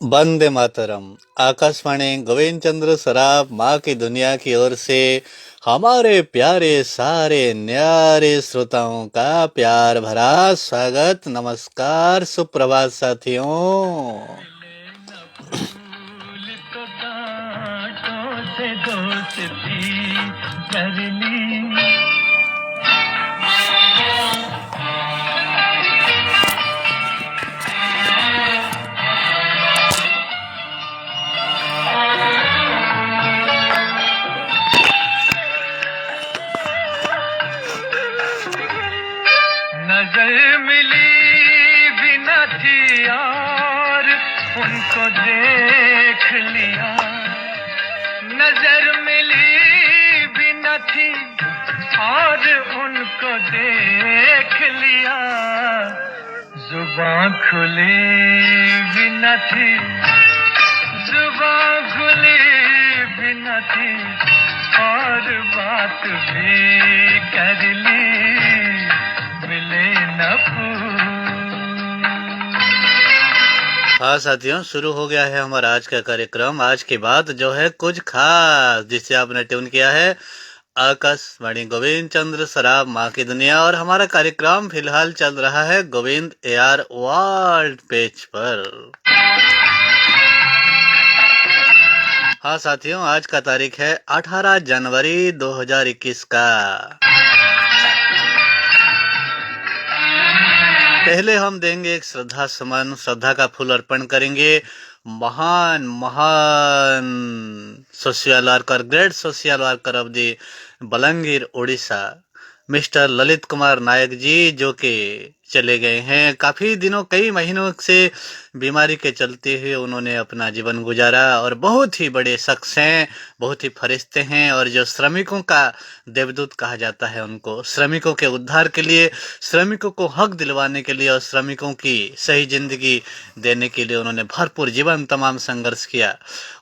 वंदे मातरम। आकाशवाणी गोविंद चंद्र सराफ माँ की दुनिया की ओर से हमारे प्यारे सारे न्यारे श्रोताओं का प्यार भरा स्वागत, नमस्कार, सुप्रभात साथियों। नजर मिली भी न थी और उनको देख लिया। नजर मिली भी न थी और उनको देख लिया। जुबान खुली भी न थी, जुबान खुली भी न थी और बात भी कर ली। हाँ साथियों, शुरू हो गया है हमारा आज का कार्यक्रम। आज के बाद जो है कुछ खास, जिसे आपने ट्यून किया है आकाशवाणी गोविंद चंद्र सराफ माँ की दुनिया, और हमारा कार्यक्रम फिलहाल चल रहा है गोविंद एआर वर्ल्ड पेज पर। हाँ साथियों, आज का तारीख है 18 जनवरी 2021 का। पहले हम देंगे एक श्रद्धा सुमन, श्रद्धा का फूल अर्पण करेंगे महान महान social worker, great social worker of the Balangir Orissa, mister Lalit Kumar Nayak ji, जो कि चले गए हैं। काफी दिनों, कई महीनों से बीमारी के चलते हुए उन्होंने अपना जीवन गुजारा, और बहुत ही बड़े शख्स हैं, बहुत ही फरिश्ते हैं, और जो श्रमिकों का देवदूत कहा जाता है उनको, श्रमिकों के उद्धार के लिए, श्रमिकों को हक दिलवाने के लिए और श्रमिकों की सही जिंदगी देने के लिए उन्होंने भरपूर जीवन तमाम संघर्ष किया।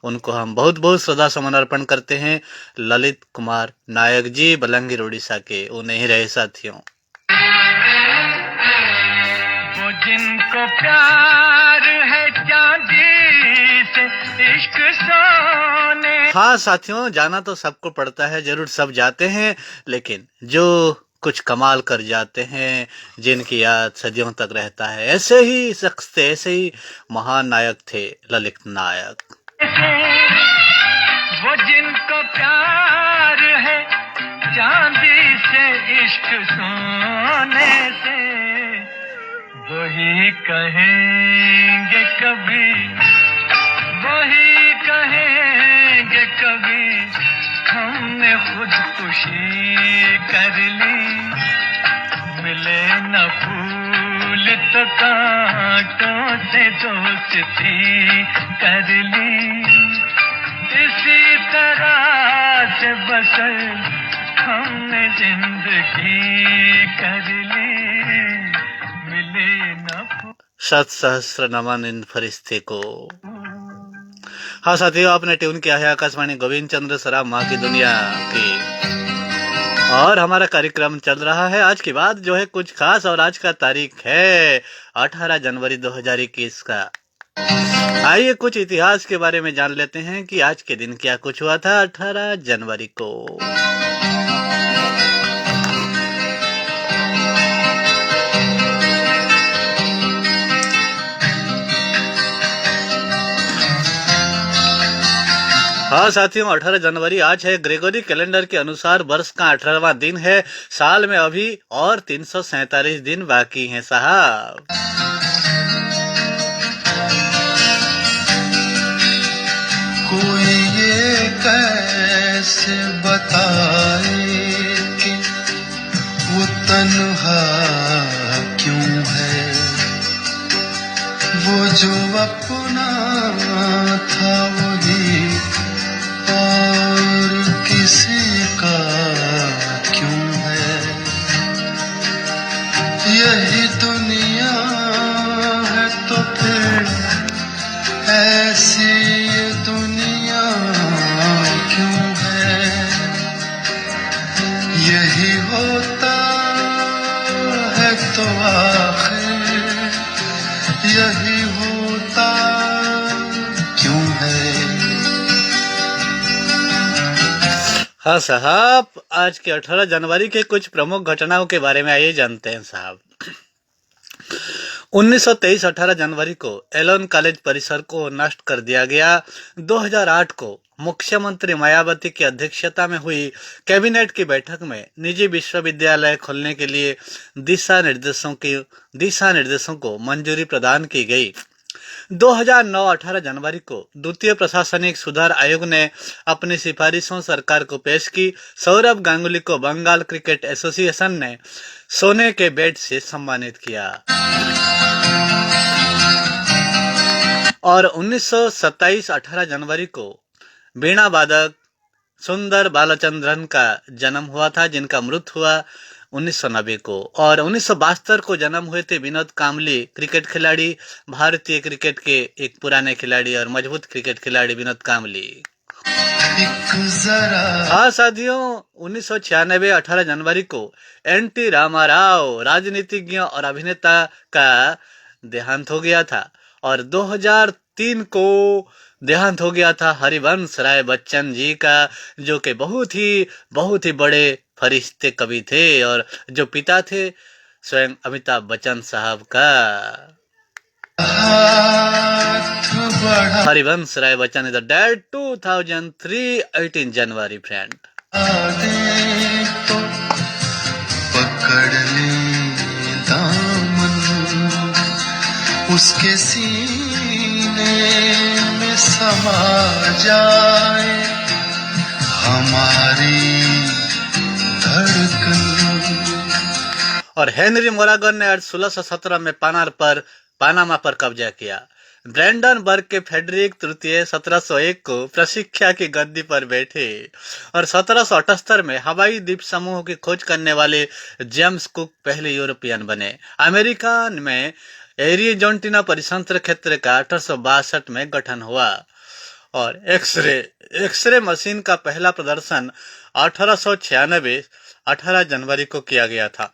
उनको हम बहुत बहुत श्रद्धा सुमन अर्पण करते हैं। ललित कुमार नायक जी, बलंगीर उड़ीसा के, वो नहीं रहे साथियों। वो जिनको प्यार है चांदी से, इश्क सोने। हाँ साथियों, जाना तो सबको पड़ता है, जरूर सब जाते हैं, लेकिन जो कुछ कमाल कर जाते हैं, जिनकी याद सदियों तक रहता है, ऐसे ही शख्स थे, ऐसे ही महान नायक थे ललित नायक। वो जिनको प्यार है चांदी से, इश्क सोने से, वही कहेंगे कभी, वही कहेंगे कभी, हमने खुदकुशी कर ली। मिले न फूल तो कांटों से दोस्ती कर ली। इसी तरह से बसर हमने जिंदगी कर ली। मिले न शत सहस्र नमन इन फरिश्ते को। हाँ साथियों, आपने ट्यून किया है आकाशवाणी गोविंद चंद्र सराफ माँ की दुनिया की, और हमारा कार्यक्रम चल रहा है आज की बात जो है कुछ खास, और आज का तारीख है 18 जनवरी 2021 का। आइए कुछ इतिहास के बारे में जान लेते हैं कि आज के दिन क्या कुछ हुआ था 18 जनवरी को। हाँ साथियों, 18 जनवरी आज है। ग्रेगोरी कैलेंडर के अनुसार वर्ष का 18वां दिन है। साल में अभी और 347 दिन बाकी हैं साहब। कोई ये कैसे बताए कि वो तन्हा क्यों है, वो जो अपना था वही और किसी का क्यों है। यही दुनिया है तो फिर ऐसी ये दुनिया क्यों है। यही होता है तो आखिर यही होता हाँ साहब, आज के 18 जनवरी के कुछ प्रमुख घटनाओं के बारे में आइए जानते हैं साहब। 1923 18 जनवरी को एलोन कॉलेज परिसर को नष्ट कर दिया गया। 2008 को मुख्यमंत्री मायावती की अध्यक्षता में हुई कैबिनेट की बैठक में निजी विश्वविद्यालय खोलने के लिए दिशा निर्देशों को मंजूरी प्रदान की गई। 2009 18 जनवरी को द्वितीय प्रशासनिक सुधार आयोग ने अपनी सिफारिशों सरकार को पेश की। सौरभ गांगुली को बंगाल क्रिकेट एसोसिएशन ने सोने के बैट से सम्मानित किया। और 1927 18 जनवरी को वीणा वादक सुंदर बालचंद्रन का जन्म हुआ था, जिनका मृत्यु हुआ 1990 को। और 1972 को जन्म हुए थे विनोद कांबली, क्रिकेट खिलाड़ी, भारतीय क्रिकेट के एक पुराने खिलाड़ी और मजबूत क्रिकेट खिलाड़ी विनोद कांबली। हाँ साथियों, 1996 18 जनवरी को एनटी रामाराव, राजनीतिज्ञ और अभिनेता का देहांत हो गया था। और 2003 को देहांत हो गया था हरिवंश राय बच्चन जी का, जो कि बहुत ही बड़े फरिश्ते कवि थे और जो पिता थे स्वयं अमिताभ बच्चन साहब का। Harivansh Rai Bachchan is dead 2003 18 January friend. पकड़ ले दामन उसके सीने में समा जाए हमारी धड़कन। और हेनरी मोरागन ने 1617 में पानामा पर कब्जा किया। ब्रैंडनबर्ग के फेडरिक तृतीय 1701 को प्रशिक्षा की गद्दी पर बैठे। और 1778 में हवाई द्वीप समूह की खोज करने वाले जेम्स कुक पहले यूरोपियन बने। अमेरिका में एरिजोंटिना परितंत्र क्षेत्र का 1862 में गठन हुआ। और एक्सरे मशीन का पहला प्रदर्शन 1896 18 जनवरी को किया गया था।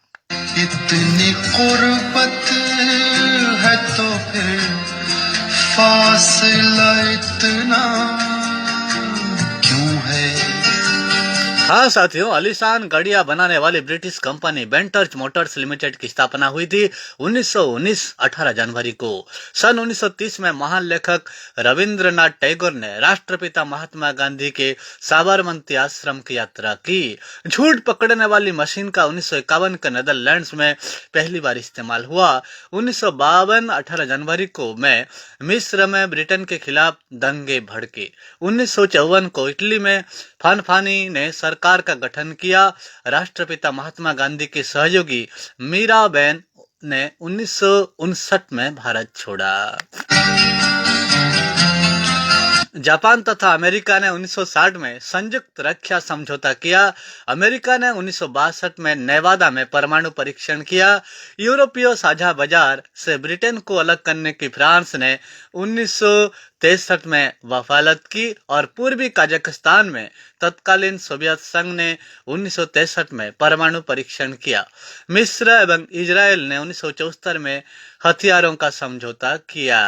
इतनी कुर्बत है तो फिर फासला इतना क्यों है। हाँ साथियों, आलीशान गाड़ियां बनाने वाली ब्रिटिश कंपनी बेंटर्च मोटर्स लिमिटेड की स्थापना हुई थी 1919 18 जनवरी को। सन 1930 में महान लेखक रविंद्रनाथ टैगोर ने राष्ट्रपिता महात्मा गांधी के साबरमती आश्रम की यात्रा की। झूठ पकड़ने वाली मशीन का 1951 के नेदरलैंड्स में पहली बार इस्तेमाल हुआ। 1952 18 जनवरी को मिस्र में ब्रिटेन के खिलाफ दंगे भड़के। 1954 को इटली में फानफानी ने सरकार का गठन किया। राष्ट्रपिता महात्मा गांधी के सहयोगी मीराबेन ने 1959 में भारत छोड़ा। जापान तथा अमेरिका ने 1960 में संयुक्त रक्षा समझौता किया। अमेरिका ने 1962 में नेवादा में परमाणु परीक्षण किया। यूरोपीय साझा बाजार से ब्रिटेन को अलग करने की फ्रांस ने 1963 में वकालत की। और पूर्वी कजाकिस्तान में तत्कालीन सोवियत संघ ने 1963 में परमाणु परीक्षण किया। मिस्र एवं इजराइल ने 1974 में हथियारों का समझौता किया।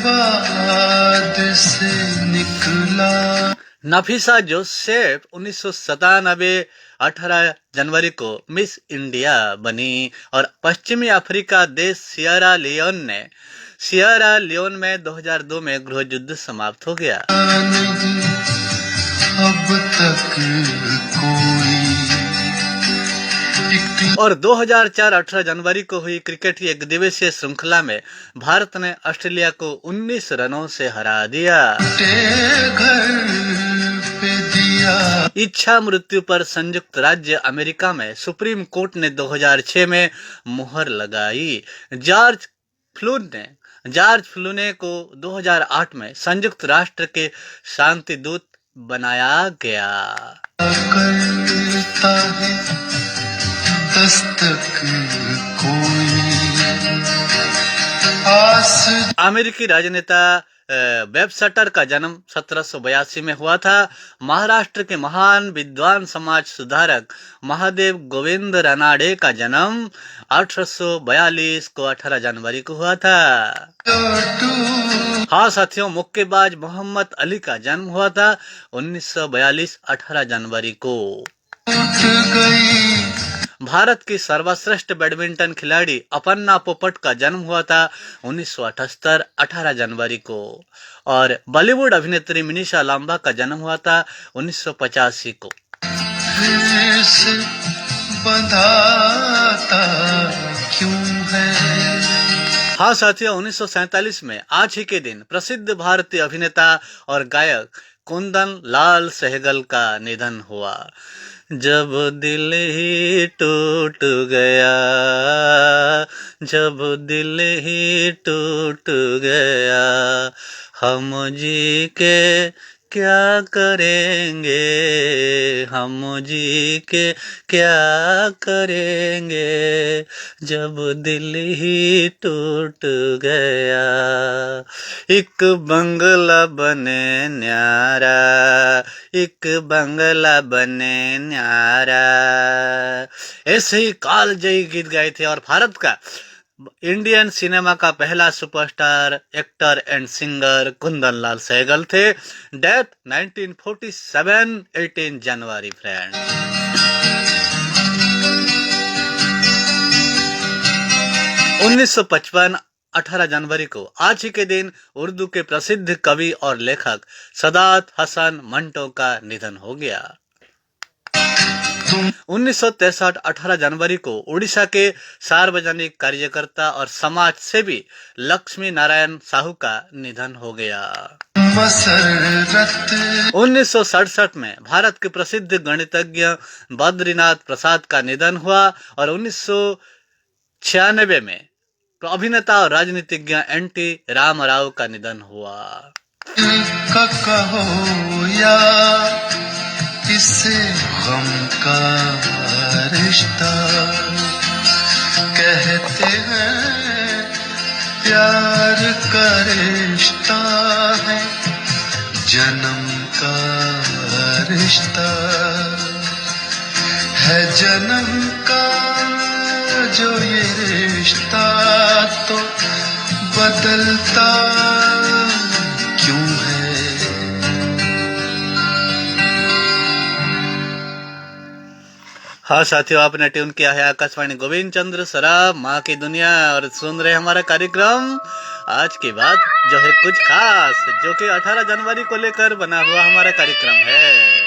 बर्बाद से निकला। नफीसा जोसेफ 1997 18 जनवरी को मिस इंडिया बनी। और पश्चिमी अफ्रीका देश सियरा लियोन में 2002 में गृह युद्ध समाप्त हो गया। अब तक कोई और 2004 18 जनवरी को हुई क्रिकेट की एक दिवसीय श्रृंखला में भारत ने ऑस्ट्रेलिया को 19 रनों से हरा दिया। घर पे दिया। इच्छा मृत्यु पर संयुक्त राज्य अमेरिका में सुप्रीम कोर्ट ने 2006 में मुहर लगाई। जॉर्ज फ्लूने को 2008 में संयुक्त राष्ट्र के शांति दूत बनाया गया। करता है दस्तक कोई आस। अमेरिकी राजनेता वेब शटर का जन्म 1782 में हुआ था। महाराष्ट्र के महान विद्वान समाज सुधारक महादेव गोविंद रानाडे का जन्म 1842 को 18 जनवरी को हुआ था। हाँ साथियों, मुक्केबाज मोहम्मद अली का जन्म हुआ था 1942 18 जनवरी को। भारत की सर्वश्रेष्ठ बैडमिंटन खिलाड़ी अपर्णा पोपट का जन्म हुआ था 1978 18 जनवरी को। और बॉलीवुड अभिनेत्री मिनीषा लांबा का जन्म हुआ था 1985 को। से बंधाता क्यों है। हाँ साथियों, 1947 में आज ही के दिन प्रसिद्ध भारतीय अभिनेता और गायक कुंदन लाल सहगल का निधन हुआ। जब दिल ही टूट गया, जब दिल ही टूट गया, हम जी के क्या करेंगे, हम जी के क्या करेंगे, जब दिल ही टूट गया। एक बंगला बने न्यारा, एक बंगला बने न्यारा, ऐसे ही कालजयी गीत गाए थे। और भारत का इंडियन सिनेमा का पहला superstar actor and singer Kundan Lal Saigal थे। Death 1947 18 January friend. 1955 18 जनवरी को आज ही के दिन उर्दू के प्रसिद्ध कवि और लेखक सदात हसन मंटो का निधन हो गया। 1963 18 जनवरी को उड़ीसा के सार्वजनिक कार्यकर्ता और समाज सेवी लक्ष्मी नारायण साहू का निधन हो गया। 1967 में भारत के प्रसिद्ध गणितज्ञ बद्रीनाथ प्रसाद का निधन हुआ। और 1996 में अभिनेता और राजनीतिज्ञ एनटी रामाराव का निधन हुआ। कहो या इसे गम का रिश्ता कहते हैं, प्यार का रिश्ता है, जन्म का रिश्ता है, जन्म का जो ये रिश्ता तो बदलता क्यों है। हाँ साथियों, आपने ट्यून किया है आकाशवाणी गोविंद चंद्र सराफ माँ की दुनिया और सुन रहे हमारा कार्यक्रम आज की बात जो है कुछ खास, जो कि 18 जनवरी को लेकर बना हुआ हमारा कार्यक्रम है।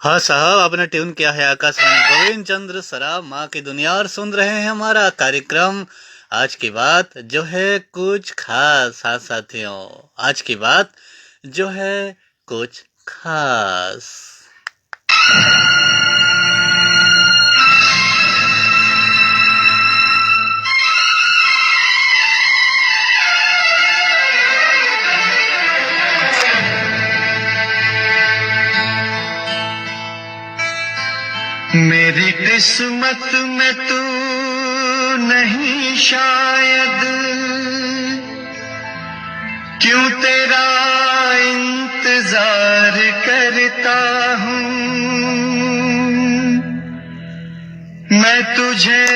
हाँ साहब, आपने ट्यून किया है आकाशवाणी गोविंद चंद्र सराफ माँ की दुनिया और सुन रहे हैं हमारा कार्यक्रम आज की बात जो है कुछ खास। हाँ साथियों, आज की बात जो है कुछ खास। मेरी किस्मत में तू नहीं शायद, क्यों तेरा इंतजार करता हूँ। मैं तुझे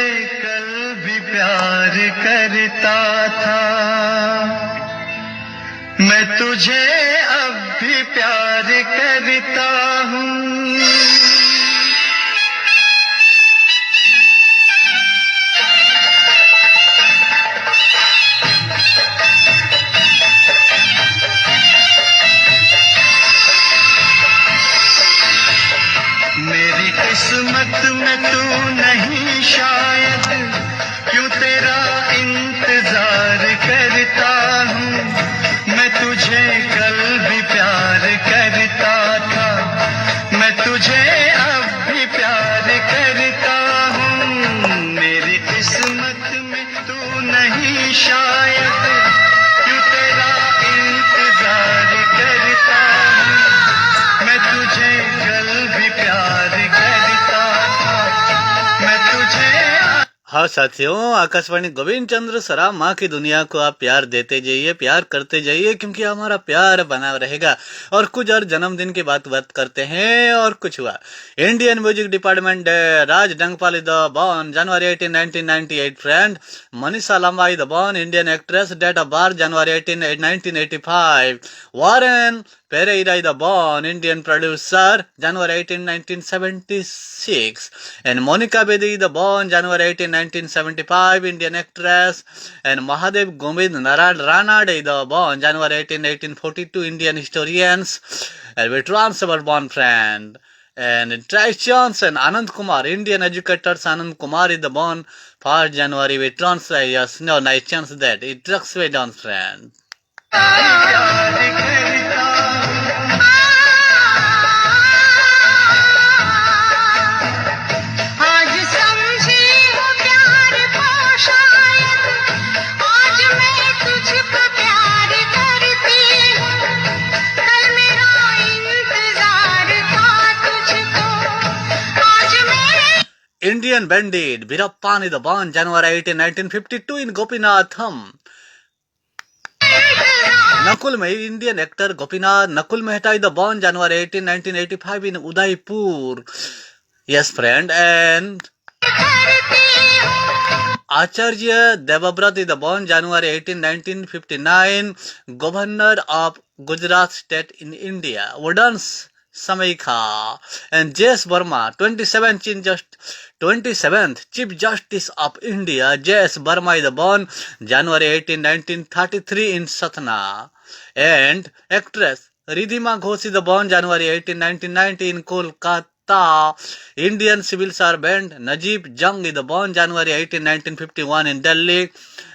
कल भी प्यार करता था, मैं तुझे अब भी प्यार करता हूँ। मेरी किस्मत में तू नहीं शायद, क्यों तेरा इंतजार करता हूँ। मैं तुझे कल भी प्यार करता था, मैं तुझे अब भी प्यार करता हूँ। मेरी किस्मत में तू नहीं शायद, क्यों तेरा इंतजार करता हूँ। मैं तुझे कल भी प्यार करता था, मैं तुझे। हाँ साथियों, आकाशवाणी गोविंद चंद्र सराफ माँ की दुनिया को आप प्यार देते जाइए, प्यार करते जाइए, क्योंकि हमारा प्यार बना रहेगा। और कुछ और जन्मदिन की बात करते हैं। और कुछ हुआ Indian music department day, Raj Dangpal is the born January 18, 1998 friend. Manisha Lamba is the born Indian actress, date of birth January 18, 1985। Warren Pereira is born Indian producer, January 18, 1976. And Monica Bedi is born January 18, 1975, Indian actress. And Mahadev Govind Ranade is born January 18, 1842, Indian historians. And veterans were born friend. And Trish Johnson, Anand Kumar, Indian educators, Anand Kumar is born 1st January, veterans. Yes, no, nice chance that it trucks way down friend. Indian bandit Virappan is born January 18, 1952 in Gopinatham. Nakul Mehta, Indian actor Gopinath Nakul Mehta is born January 18, 1985 in Udaipur. Yes, friend. And Acharya Devabrat is born January 18, 1959, Governor of Gujarat State in India. Wooden's Samaika. And J.S. Verma, 27th Chief Justice of India. J.S. Verma is born January 18, 1933 in Satna. And actress Ridhima Ghosh is born January 18, 1990 in Kolkata. Indian civil servant Najib Jung is born January 18, 1951 in Delhi.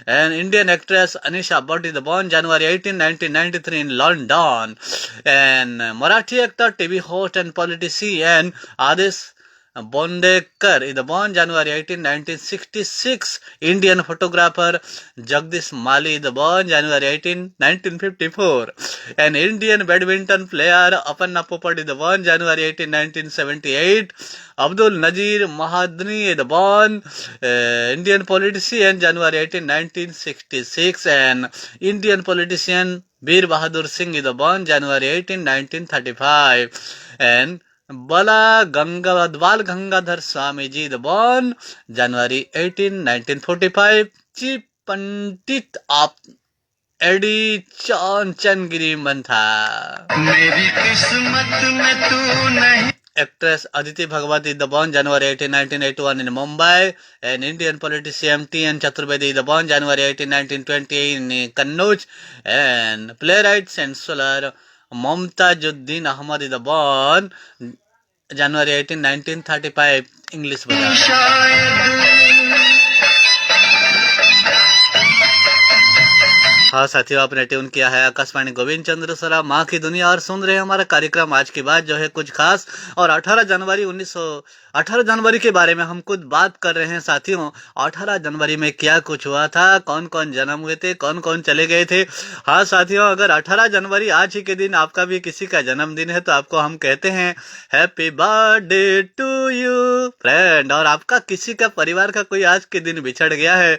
And Indian actress Anisha Bhatt is born January 18, 1993 in London. And Marathi actor, TV host and politician Adesh Bondekar is born January 18, 1966. Indian photographer Jagdish Mali is born January 18, 1954. An Indian badminton player Aparna Popat is born January 18, 1978. Abdul Nazir Mahadani is born Indian politician January 18, 1966. And Indian politician Bir Bahadur Singh is born January 18, 1935. And Bala Gangadhar Swami ji is born January 18, 1945. Chief Pandit of Adi Chunchanagiri मंथा। मेरी किस्मत में तू नहीं। Actress Aditi Bhagwat is born January 18, 1981 in Mumbai. An Indian politician T.N. Chaturvedi is born January 18, 1920 in Kannauj. And playwright and scholar Mumtajuddin Ahmad is born January 18, 1935 English बजा। शायद हाँ साथियों, आपने ट्यून किया है आकाशवाणी गोविंद चंद्र सरा माँ की दुनिया और सुन रहे हैं हमारा कार्यक्रम आज की बात जो है कुछ खास। और 18 जनवरी के बारे में हम कुछ बात कर रहे हैं साथियों। 18 जनवरी में क्या कुछ हुआ था, कौन कौन जन्म हुए थे, कौन कौन चले गए थे। हाँ साथियों, अगर 18 जनवरी आज ही के दिन आपका भी किसी का जन्मदिन है तो आपको हम कहते हैं happy birthday to you friend. और आपका किसी का परिवार का कोई आज के दिन बिछड़ गया है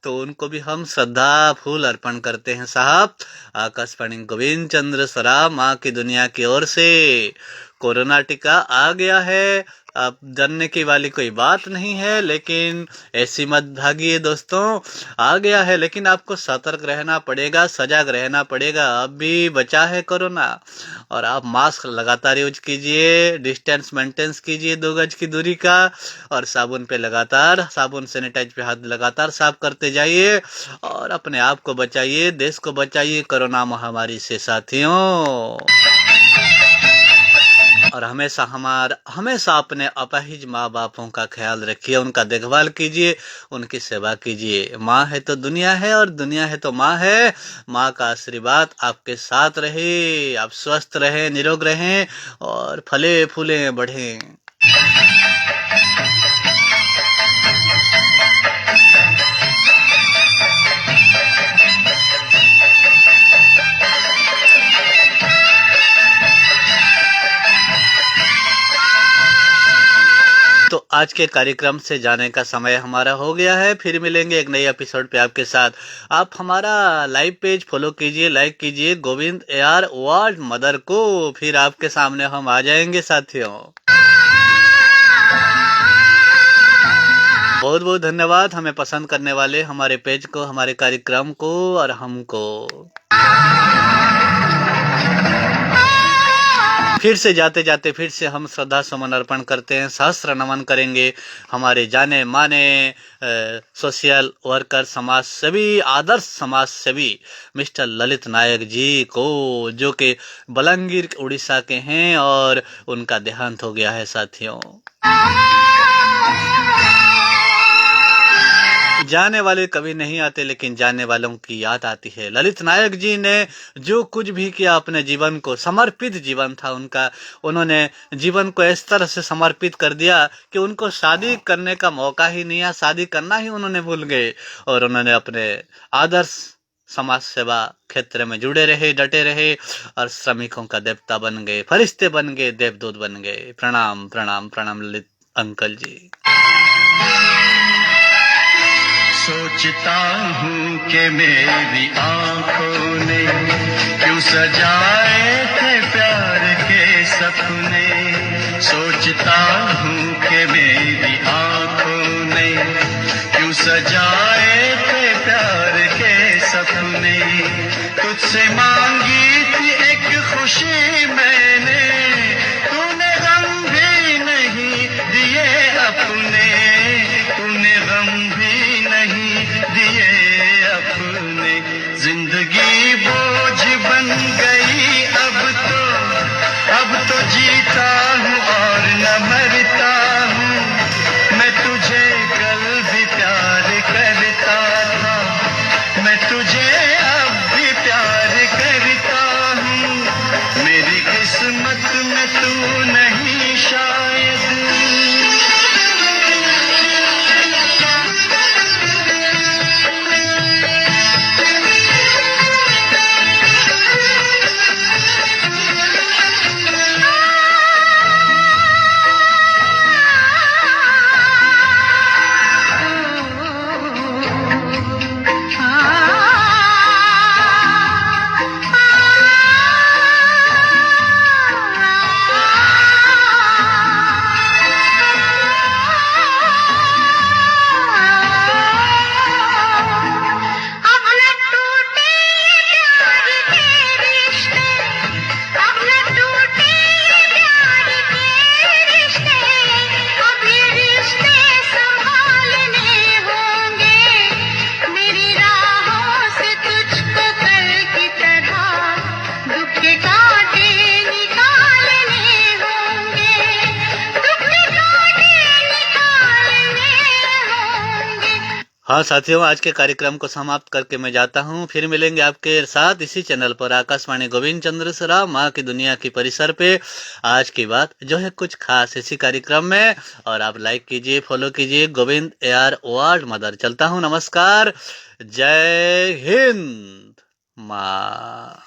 तो उनको भी हम श्रद्धा फूल अर्पण करते हैं साहब। आकाशवाणी गोविंद चंद्र सरा माँ की दुनिया की ओर से कोरोना टीका आ गया है। अब डरने की वाली कोई बात नहीं है, लेकिन ऐसी मत भागिए दोस्तों, आ गया है लेकिन आपको सतर्क रहना पड़ेगा, सजग रहना पड़ेगा। अब भी बचा है कोरोना और आप मास्क लगातार यूज कीजिए, डिस्टेंस मेंटेन कीजिए 2 गज की दूरी का, और साबुन पे लगातार साबुन सैनिटाइज पे हाथ लगातार साफ करते जाइए और अपने आप को बचाइए, देश को बचाइए कोरोना महामारी से साथियों। और हमेशा अपने अपाहिज माँ बापों का ख्याल रखिए, उनका देखभाल कीजिए, उनकी सेवा कीजिए। माँ है तो दुनिया है और दुनिया है तो माँ है। माँ का आशीर्वाद आपके साथ रहे, आप स्वस्थ रहें, निरोग रहें और फले फूले बढ़ें। तो आज के कार्यक्रम से जाने का समय हमारा हो गया है। फिर मिलेंगे एक नई एपिसोड पे आपके साथ। आप हमारा लाइव पेज फॉलो कीजिए, लाइक कीजिए गोविंद AR वर्ल्ड मदर को, फिर आपके सामने हम आ जाएंगे साथियों। बहुत बहुत धन्यवाद हमें पसंद करने वाले, हमारे पेज को, हमारे कार्यक्रम को और हमको। फिर से जाते जाते फिर से हम श्रद्धा सुमन अर्पण करते हैं, सहस्त्र नमन करेंगे हमारे जाने माने सोशल वर्कर, समाज सेवी, आदर्श समाज सेवी मिस्टर ललित नायक जी को, जो कि बलंगीर उड़ीसा के हैं और उनका देहांत हो गया है साथियों। जाने वाले कभी नहीं आते लेकिन जाने वालों की याद आती है। ललित नायक जी ने जो कुछ भी किया अपने जीवन को, समर्पित जीवन था उनका, उन्होंने जीवन को इस तरह से समर्पित कर दिया कि उनको शादी करने का मौका ही नहीं आया, शादी करना ही उन्होंने भूल गए और उन्होंने अपने आदर्श समाज सेवा क्षेत्र में जुड़े रहे, डटे रहे और श्रमिकों का देवता बन गए, फरिश्ते बन गए, देवदूत बन गए। प्रणाम प्रणाम प्रणाम ललित अंकल जी। सोचता हूँ कि मेरी आंखों ने क्यों सजाए थे प्यार के सपने। सोचता हूँ कि मेरी आंखों ने क्यों सजाए थे प्यार के सपने। तुझसे मांगी थी एक खुशी मैंने, तूने गम भी नहीं दिए अपने, तूने गम भी नहीं दिए अपने। जिंदगी बोझ बन गई अब तो जीता हूँ और न मरता हूँ। मैं तुझे कल भी प्यार करता था, मैं तुझे अब भी प्यार करता हूँ। मेरी किस्मत में तू नहीं शायद। हाँ साथियों, आज के कार्यक्रम को समाप्त करके मैं जाता हूँ। फिर मिलेंगे आपके साथ इसी चैनल पर, आकाशवाणी गोविंद चंद्र सरा, माँ की दुनिया की परिसर पे। आज की बात जो है कुछ खास इसी कार्यक्रम में। और आप लाइक कीजिए, फॉलो कीजिए। Govind AR ward mother. चलता हूँ, नमस्कार, जय हिंद माँ।